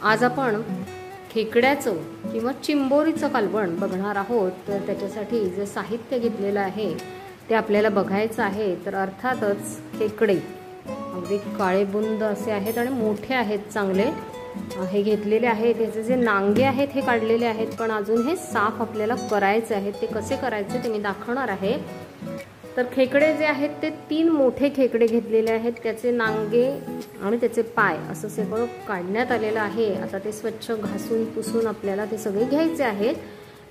आज आपण खेकड्याचं किंवा चिंबोरीचं कालवण बघणार आहोत। तर त्याच्यासाठी जे साहित्य घेतलेलं आहे ते आपल्याला बघायचं आहे। तर अर्थातच खेकडे अगदी काळेबुंद असे आहेत आणि मोठे आहेत चांगले, हे घेतलेले आहेत। त्याचे जे नांगे आहेत हे काढलेले आहेत, पण अजून हे साफ आपल्याला करायचे आहेत। ते कसे करायचे ते मी दाखवणार आहे। तर खेकडे जे आहेत ते 3 मोठे खेकडे घेतलेले आहेत, त्याचे नांगे आणि त्याचे पाय असं सगळं काढण्यात आलेलं आहे। आता ते स्वच्छ घासून पुसून आपल्याला ते सगळे घ्यायचे आहेत।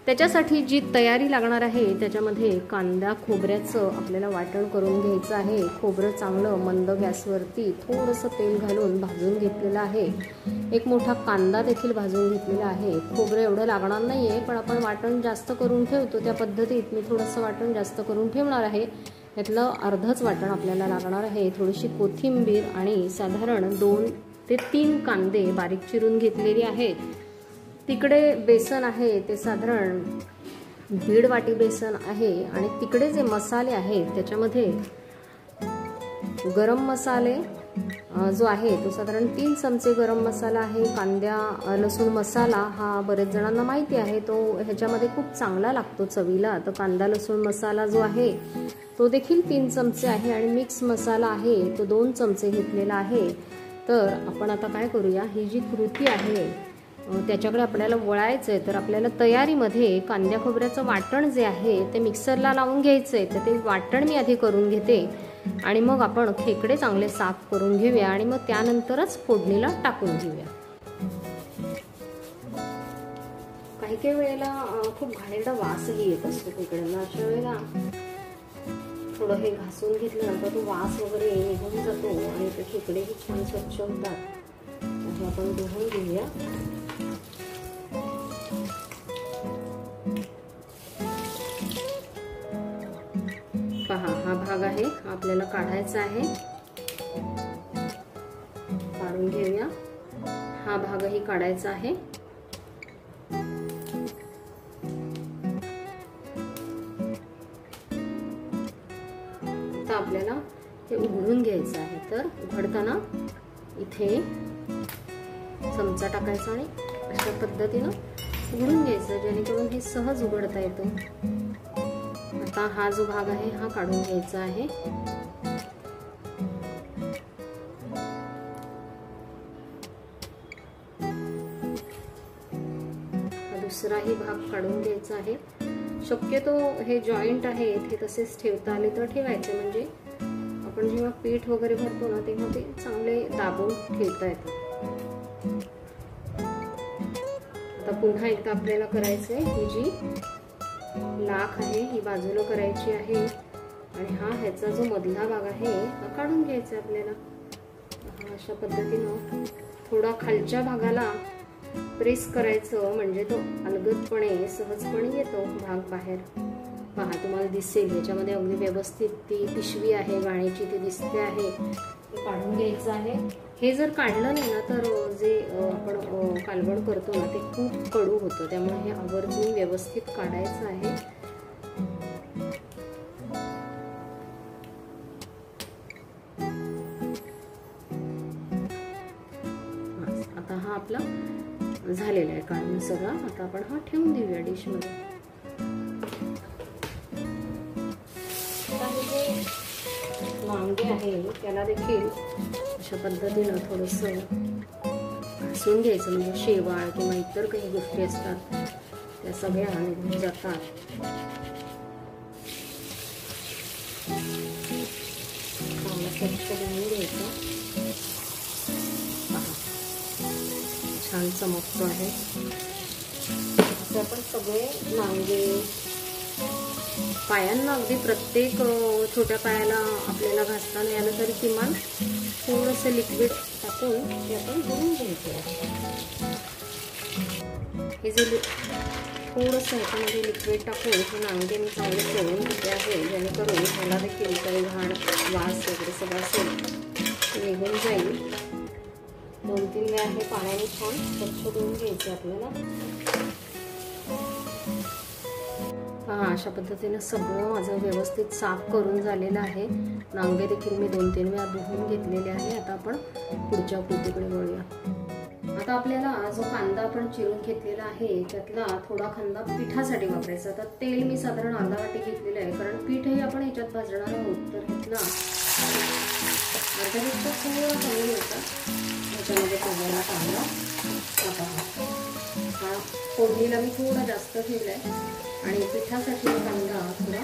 त्याच्यासाठी जी तयारी लागणार आहे त्याच्यामध्ये कांदा खोबऱ्याचं आपल्याला वाटण करून घ्यायचं आहे। खोबरं चांगलं मंद गॅसवरती थोडंसं तेल घालून भाजून घेतलेलं आहे। एक मोठा कांदा देखील भाजून घेतलेला आहे। खोबरं एवढं लागणार नाही आहे, पण आपण वाटण जास्त करून ठेवतो त्या पद्धतीत मी थोडंसं वाटण जास्त करून ठेवणार आहे। यातलं अर्धच वाटण आपल्याला लागणार आहे। थोडीशी कोथिंबीर आणि साधारण 2 ते 3 कांदे बारीक चिरून घेतलेले आहेत। तिकडे बेसन आहे ते साधारण 1.5 वाटी बेसन आहे। आणि तिकडे जे मसाले आहेत त्याच्यामध्ये गरम मसाले जो आहे तो साधारण 3 चमचे गरम मसाला आहे। कांदा लसूण मसाला हा बरेच जणांना माहिती आहे, तो ह्याच्यामध्ये खूप चांगला लागतो चवीला। तर कांदा लसूण मसाला जो आहे तो देखील 3 चमचे आहे। आणि मिक्स मसाला आहे तो 2 चमचे घेतलेला आहे। तर आपण आता काय करूया, ही जी कृती आहे त्याच्याकडे आपल्याला वळायचं आहे। तर आपल्याला तयारीमध्ये कांद्या खोबऱ्याचं वाटण जे आहे ते मिक्सरला लावून घ्यायचं आहे। तर ते वाटण मी आधी करून घेते आणि मग आपण खेकडे चांगले साफ करून घेऊया आणि मग त्यानंतरच फोडणीला टाकून घेऊया। काही काही वेळेला खूप घाणेरडा वासही येत असतो खेकड्यांना। अशा वेळेला थोडं हे घासून घेतल्यानंतर तो वास वगैरे निघून जातो आणि ते खेकडेही छान स्वच्छ होतात। हे आपण धुवून घेऊया। पहा, हा भाग आहे आपल्याला काढायचा आहे, काढून घेऊया। हा भागही काढायचा आहे। आता आपल्याला हे उघडून घ्यायचं आहे। तर उघडताना इथे चमचा टाकायचा आणि अशा पद्धतीनं उघडून घ्यायचं, जेणेकरून हे सहज उघडता येतो। आता हा जो भाग आहे हा काढून घ्यायचा आहे। हा दुसराही भाग काढून घ्यायचा आहे। शक्यतो हे जॉईंट आहे ते तसेच ठेवता आले तर ठेवायचे, म्हणजे आपण जेव्हा पीठ वगैरे भरतो ना तेव्हा ते चांगले दाबून ठेवता येतात। आता पुन्हा एकदा आपल्याला करायचंय, ही जी लाख आहे ही बाजूला करायची आहे आणि ह्याचा जो मधला भाग आहे हा काढून घ्यायचा आपल्याला। अशा पद्धतीनं थोडा खालच्या भागाला प्रेस करायचं, म्हणजे तो अलगदपणे सहजपणे येतो भाग बाहेर। पहा, तुम्हाला दिसेल याच्यामध्ये अगदी व्यवस्थित ती पिशवी आहे गाण्याची ती दिसते आहे, ते काढून घ्यायचं आहे। हे जर काढलं नाही ना तर जे आपण कालवण करतो ना ते खूप कडू होतं, त्यामुळे हे आवर्जून व्यवस्थित काढायचं आहे। आता हा आपला झालेला आहे काढून सगळा। आता आपण हा ठेवून देऊया डिश मध्ये। नांगे आहे त्याला देखील अशा पद्धतीनं थोडंसं घासून घ्यायचं, म्हणजे शेवाळ किंवा इतर काही गोष्टी असतात त्या सगळ्या निघून जातात। स्वच्छ धुवून घ्यायचं। छान चमकतो आहे। असे आपण सगळे नांगे, पायांना अगदी प्रत्येक छोट्या पायाला आपल्याला घासता नाही आलं तरी किमान थोडंसं लिक्विड टाकून हे आपण धुवून घ्यायचं। हे जे थोडंसं ह्याच्यामध्ये लिक्विड टाकून हे नांगे मी चांगले चोळून घेते आहे, जेणेकरून ह्याला देखील काही घाण वास वगैरे सगळं असेल निघून जाईल। 2-3 वेळा हे पाण्याने छान स्वच्छ धुवून घ्यायचे आपल्याला। अशा पद्धतीने सगळं माझं व्यवस्थित साफ करून झालेलं आहे। नांगे देखील मी 2-3 वेळा धुवून घेतलेले आहे। आता आपण पुढच्या कृतीकडे वळूया। आता आपल्याला जो कांदा आपण चिरून घेतलेला आहे त्यातला थोडा कांदा पिठासाठी वापरायचा. तर तेल मी साधारण अर्धा वाटी घेतलेलं आहे, कारण पीठही आपण ह्याच्यात भाजणार आहोत. तर ह्यातला अर्ध्यापेक्षा थोडा कमी घ्यायचा. ह्याच्यामध्ये तळलेला कांदा हा फोडणीला मी थोडा जास्त ठेवला आहे आणि पिठासाठी कांदा थोडा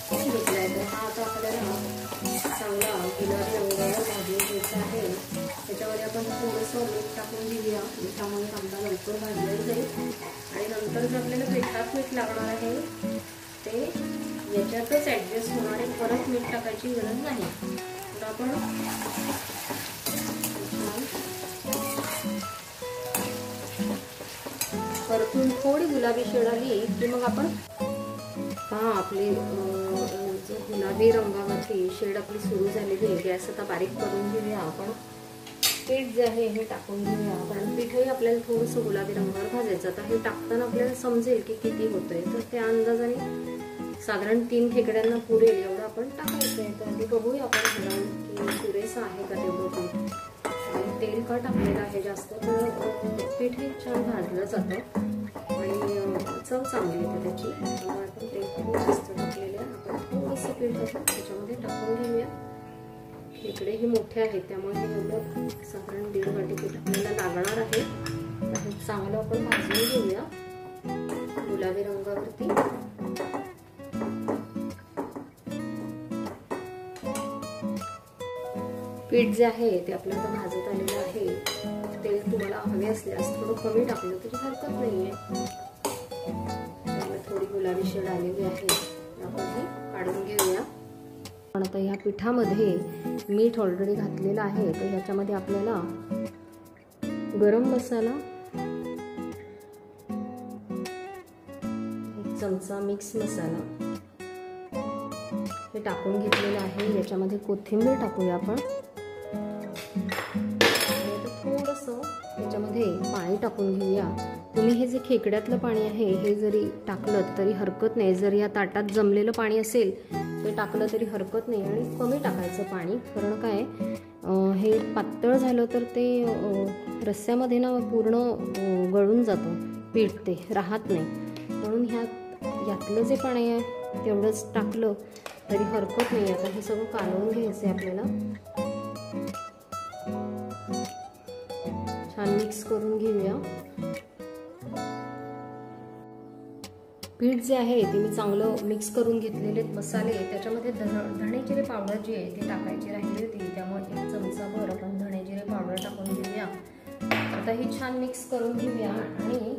कमी घेतला आहे. तर हा आता आपल्याला चांगला गुलाबी रंगावर भाजून घ्यायचा आहे. त्याच्यामध्ये आपण थोडंसं मीठ टाकून घेऊया. मिठामुळे कांदा लवकर भाजला जाईल आणि नंतर जे आपल्याला पिठात मीठ लागणार आहे ते याच्यातच ॲडजस्ट होणार आहे. परत मीठ टाकायची गरज नाही. तर आपण परतून थोडी गुलाबी शेड आली की मग आपण आपली जो गुलाबी रंगावरती शेड आपली सुरू झालेली आहे. गॅस आता बारीक करून घेऊया. आपण पीठ जे आहे हे टाकून घेऊया, कारण पीठही आपल्याला थोडंसं गुलाबी रंगावर भाजायचं. आता हे टाकताना आपल्याला समजेल की किती होतंय. तर त्या अंदाजाने साधारण 3 खेकड्यांना पुरेल एवढं आपण टाकायचं आहे. तर आधी बघूया आपण घालून की पुरेसं आहे का तेवढं पीठ. आणि तेल का टाकलेलं आहे जास्त, तर पीठही छान भाजलं जातं आणि चव चांगली येते त्याची. त्यामुळे आपण तेल खूप जास्त टाकलेलं आहे. आपण थोडंसं पीठ त्याच्यामध्ये टाकून घेऊया. खेकडेही मोठे आहेत त्यामुळे हे एवढं साधारण 1.5 वाटी पीठ आपल्याला लागणार आहे. तर चांगलं आपण भाजून घेऊया गुलाबी रंगावरती. पीठ जे आहे ते आपल्याला भाजत आलेलं आहे. तेल तुम्हाला हवे असल्यास थोडं कमी टाकलं तरी हरकत नाहीये. थोडी गुलाबी शेड आलेली आहे. आपण हे काढून घेऊया. पण आता ह्या पिठामध्ये मीठ ऑलरेडी घातलेलं आहे. तर ह्याच्यामध्ये आपल्याला गरम मसाला 1 चमचा, मिक्स मसाला हे टाकून घेतलेलं आहे. याच्यामध्ये कोथिंबीर टाकूया आपण. थोडंसं याच्यामध्ये पाणी टाकून घेऊया. तुम्ही हे जे खेकड्यातलं पाणी आहे हे जरी टाकलं तरी हरकत नाही. जर या ताटात जमलेलं पाणी असेल ते टाकलं तरी हरकत नाही आणि कमी टाकायचं पाणी. कारण काय हे पातळ झालं तर ते रस्स्यामध्ये ना पूर्ण गळून जातं पीठ, ते राहत नाही. म्हणून यातलं जे पाणी आहे तेवढंच टाकलं तरी हरकत नाही. आता हे सगळं कालवून घ्यायचं आहे आपल्याला. छान मिक्स करून घेऊया. पीठ जे आहे ते मी चांगलं मिक्स करून घेतलेले मसाले. त्याच्यामध्ये धणे जिरे पावडर जी आहे ती टाकायची राहिली होती, त्यामुळे 1 चमचाभर आपण धणे जिरे पावडर टाकून घेऊया. आता ही छान मिक्स करून घेऊया आणि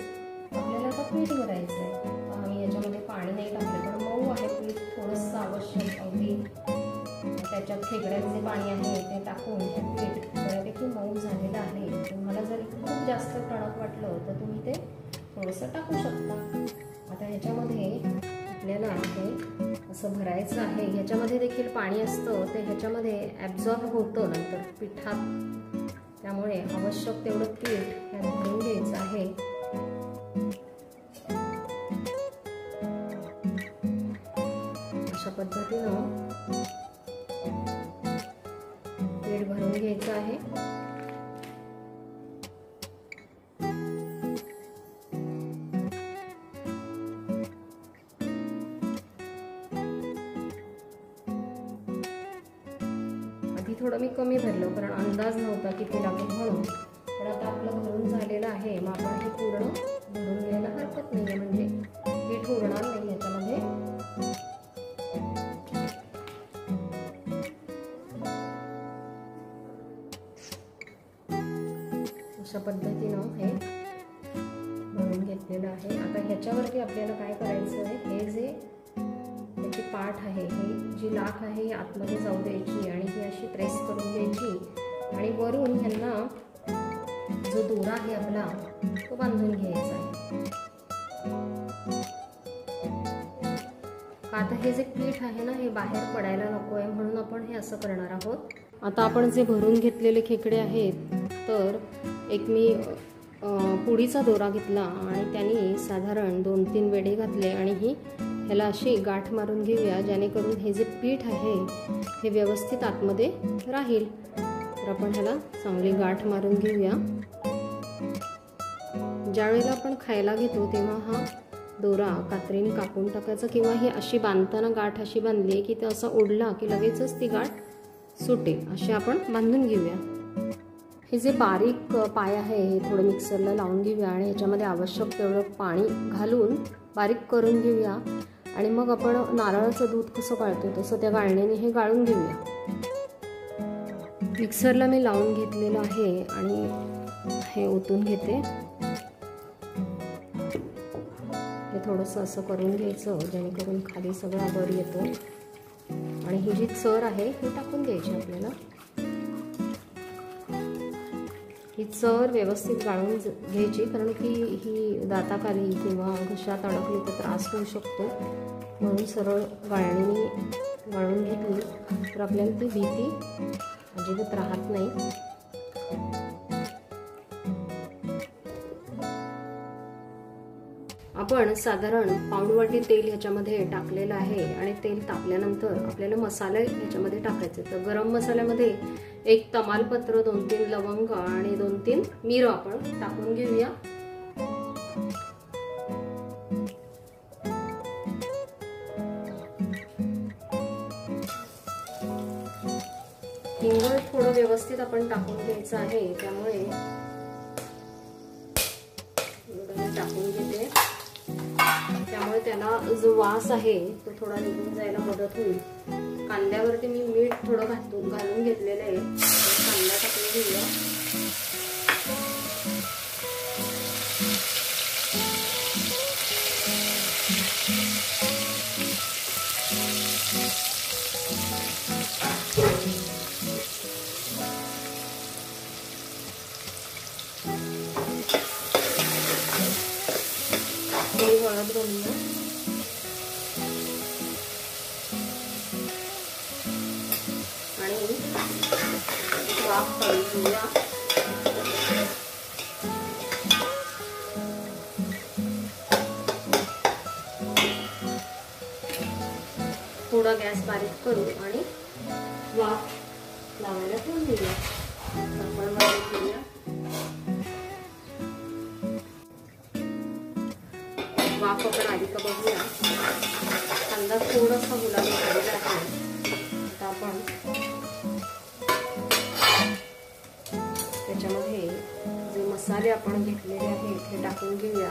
आपल्याला आता पीठ भरायचं आहे. आम्ही याच्यामध्ये पाणी नाही टाकलं पण मऊ आहे पीठ, थोडंसं आवश्यक. अगदी त्याच्यात खेकड्याचं जे पाणी आहे ते टाकून हे पीठ बऱ्यापैकी मऊ झालेलं आहे. तुम्हाला जर खूप जास्त टणक वाटलं तर तुम्ही ते थोडंसं टाकू शकता. आता ह्याच्यामध्ये आपल्याला हे असं भरायचं आहे. ह्याच्यामध्ये देखील पाणी असतं, ते ह्याच्यामध्ये ॲब्झॉर्ब होतं नंतर पिठात. त्यामुळे आवश्यक तेवढं पीठ ह्यात भरून घ्यायचं आहे. अशा पद्धतीनं पीठ भरून घ्यायचं आहे. आधी थोडं मी कमी भरलं कारण अंदाज नव्हता किती लागेल म्हणून. पण आता आपलं भरून झालेलं आहे. मग आपण हे पूर्ण भरून घ्यायला हरकत नाही, म्हणजे पीठ उरणार नाही याच्यामध्ये. अशा पद्धतीनं हे भरून घेतलेलं आहे. आता ह्याच्यावरती आपल्याला काय करायचं आहे, हे जे त्याची पाठ आहे, हे जी लाख आहे ही आतमध्ये जाऊ द्यायची आणि ही अशी प्रेस करून घ्यायची आणि वरून ह्यांना जो दोरा आहे आपला तो बांधून घ्यायचा आहे. आता हे जे पीठ आहे ना हे बाहेर पडायला नको आहे म्हणून आपण हे असं करणार आहोत. आता आपण जे भरून घेतलेले खेकडे आहेत तर एक मी पुडीचा दोरा घेतला आणि त्याने साधारण 2-3 वेढे घातले आणि ह्याला अशी गाठ मारून घेऊया, जेणेकरून हे जे पीठ आहे हे व्यवस्थित आतमध्ये राहील. तर आपण ह्याला चांगली गाठ मारून घेऊया. ज्यावेळेला आपण खायला घेतो तेव्हा हा दोरा कात्रीने कापून टाकायचा, किंवा ही अशी बांधताना गाठ अशी बांधली आहे की ते असा ओढला की लगेचच ती गाठ सुटेल, अशी आपण बांधून घेऊया. हे जे बारीक पाय आहे हे थोडं मिक्सरला लावून घेऊया आणि ह्याच्यामध्ये आवश्यक तेवढं पाणी घालून बारीक करून घेऊया. आणि मग आपण नारळाचं दूध कसं गाळतो तसं त्या गाळणीने हे गाळून घेऊया. मिक्सरला मी लावून घेतलेलं आहे आणि हे ओतून घेते. हे थोडंसं असं करून घ्यायचं जेणेकरून खाली सगळा वर येतो. आणि ही जी चर आहे ही टाकून द्यायची आपल्याला. ही चर व्यवस्थित गाळून घ्यायची, कारण की ही दाताखाली किंवा घशात अडकली तर त्रास होऊ शकतो. म्हणून सरळ गाळणीने गाळून घेतली तर आपल्याला ती भीती अजिबात राहत नाही. आपण साधारण पाऊण वाटी तेल ह्याच्यामध्ये टाकलेलं आहे आणि तेल तापल्यानंतर आपल्याला मसाले ह्याच्यामध्ये टाकायचे. तर गरम मसाल्यामध्ये 1 तमालपत्र, 2-3 लवंग आणि 2-3 मिरं आपण टाकून घेऊया. हिंग थोडं व्यवस्थित आपण टाकून घ्यायचं आहे, त्यामुळे टाकून घेते. त्यामुळे त्याला जो वास आहे तो थोडा निघून जायला मदत होईल. कांद्यावरती मी मीठ थोडं घालून घेतलेलं आहे. कांदा टाकून घेऊया. हळद घालूया आणि वाफ काढून घेऊया. थोडा गॅस बारीक करू आणि वाफ लावायला ठेवून देऊया. आपण वाफ घेऊया. वाफ आपण आधी का बघूया. कांदा थोडासा गुलाबी झालेला आहे. आता आपण त्याच्यामध्ये जे मसाले आपण घेतलेले आहेत हे टाकून घेऊया.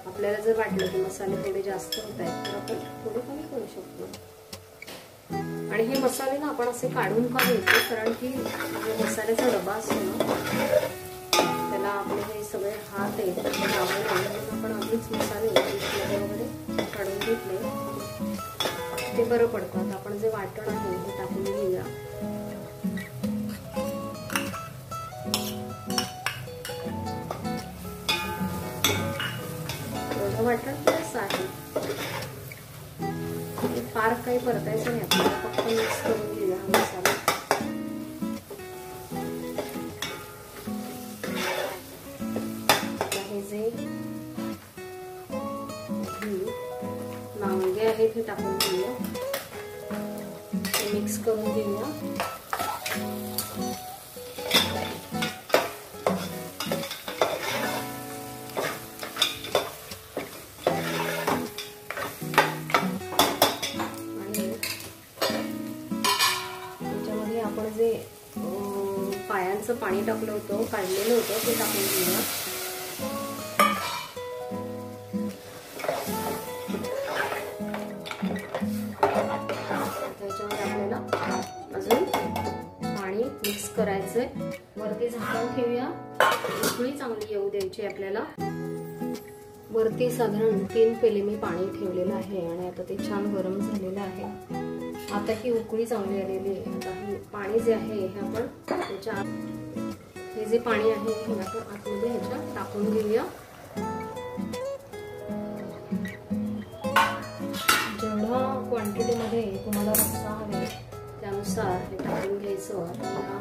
आपल्याला जर वाटलं की मसाले थोडे जास्त होत आहेत तर आपण थोडे कमी करू शकतो. आणि हे मसाले ना आपण असे काढून का घेतो, कारण की मसाल्याचा डबा असतो ना त्याला आपले हे सगळे हात आहेत आपण आधीच मसाले वगैरे काढून घेतले ते बरं पडतं. आपण जे वाटण आहे ते टाकून घेऊया. वाटण कसं आहे फार काही परतायचं नाही आपल्याला, फक्त मिक्स करून घेऊया हा मसाला. हे जे नांगे आहेत हे टाकून घेऊया. हे मिक्स करून घेऊया. आपण जे पायांचं पाणी टाकलं होतं काढलेलं होतं ते टाकून घेऊया. त्याच्यामध्ये आपल्याला अजून पाणी मिक्स करायचंय. वरती झाकण ठेवूया. उकळी चांगली येऊ द्यायची आपल्याला. वरती साधारण 3 पेले मी पाणी ठेवलेलं आहे आणि आता ते छान गरम झालेलं आहे. आता ही उकळी चांगली आलेली आहे. आता हे पाणी जे आहे हे आपण त्याच्या हे जे पाणी आहे हे आपण आतमध्ये ह्याच्या टाकून घेऊया. जेवढा क्वांटिटीमध्ये तुम्हाला रस्सा हवे त्यानुसार हे टाकून घ्यायचं आणि या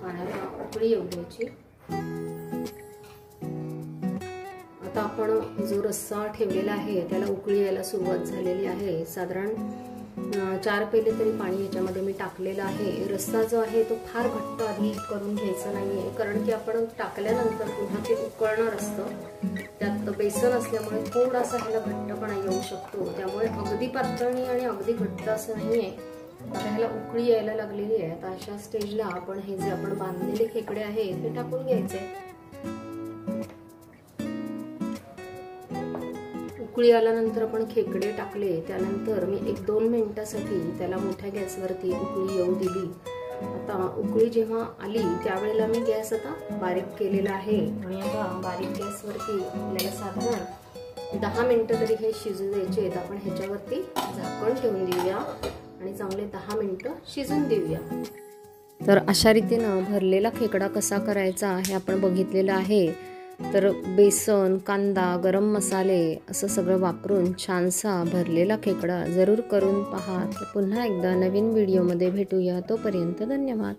पाण्याला उकळी येऊ द्यायची. आता आपण जो रस्सा ठेवलेला आहे त्याला उकळी यायला सुरुवात झालेली आहे. साधारण 4 पेले तरी पाणी याच्यामध्ये मी टाकलेलं आहे. रस्सा जो आहे तो फार घट्ट आधी करून घ्यायचा नाही आहे, कारण की आपण टाकल्यानंतर पुन्हा ते उकळणार असतं. त्यात बेसन असल्यामुळे थोडासा ह्याला घट्टपणा येऊ शकतो. त्यामुळे अगदी पातळ आणि अगदी घट्ट असं नाही आहे. आता ह्याला उकळी यायला लागलेली आहे. आता अशा स्टेजला आपण हे जे आपण बांधलेले खेकडे आहेत ते टाकून घ्यायचे. उकळी आल्यानंतर आपण खेकडे टाकले. त्यानंतर मी 1-2 मिनिटासाठी त्याला मोठ्या गॅसवरती उकळी येऊ दिली. आता उकळी जेव्हा आली त्यावेळेला मी गॅस आता बारीक केलेला आहे आणि आता बारीक गॅसवरती आपल्याला साधारण 10 मिनिटं तरी हे शिजू द्यायचे आहेत. आपण ह्याच्यावरती झाकण ठेवून देऊया आणि चांगले 10 मिनिटं शिजून देऊया. तर अशा रीतीनं भरलेला खेकडा कसा करायचा हे आपण बघितलेलं आहे. तर बेसन, कांदा, गरम मसाले असं सगळं वापरून छानसा भरलेला खेकडा जरूर करून पहा. तर पुन्हा एकदा नवीन व्हिडिओमध्ये भेटूया. तोपर्यंत धन्यवाद.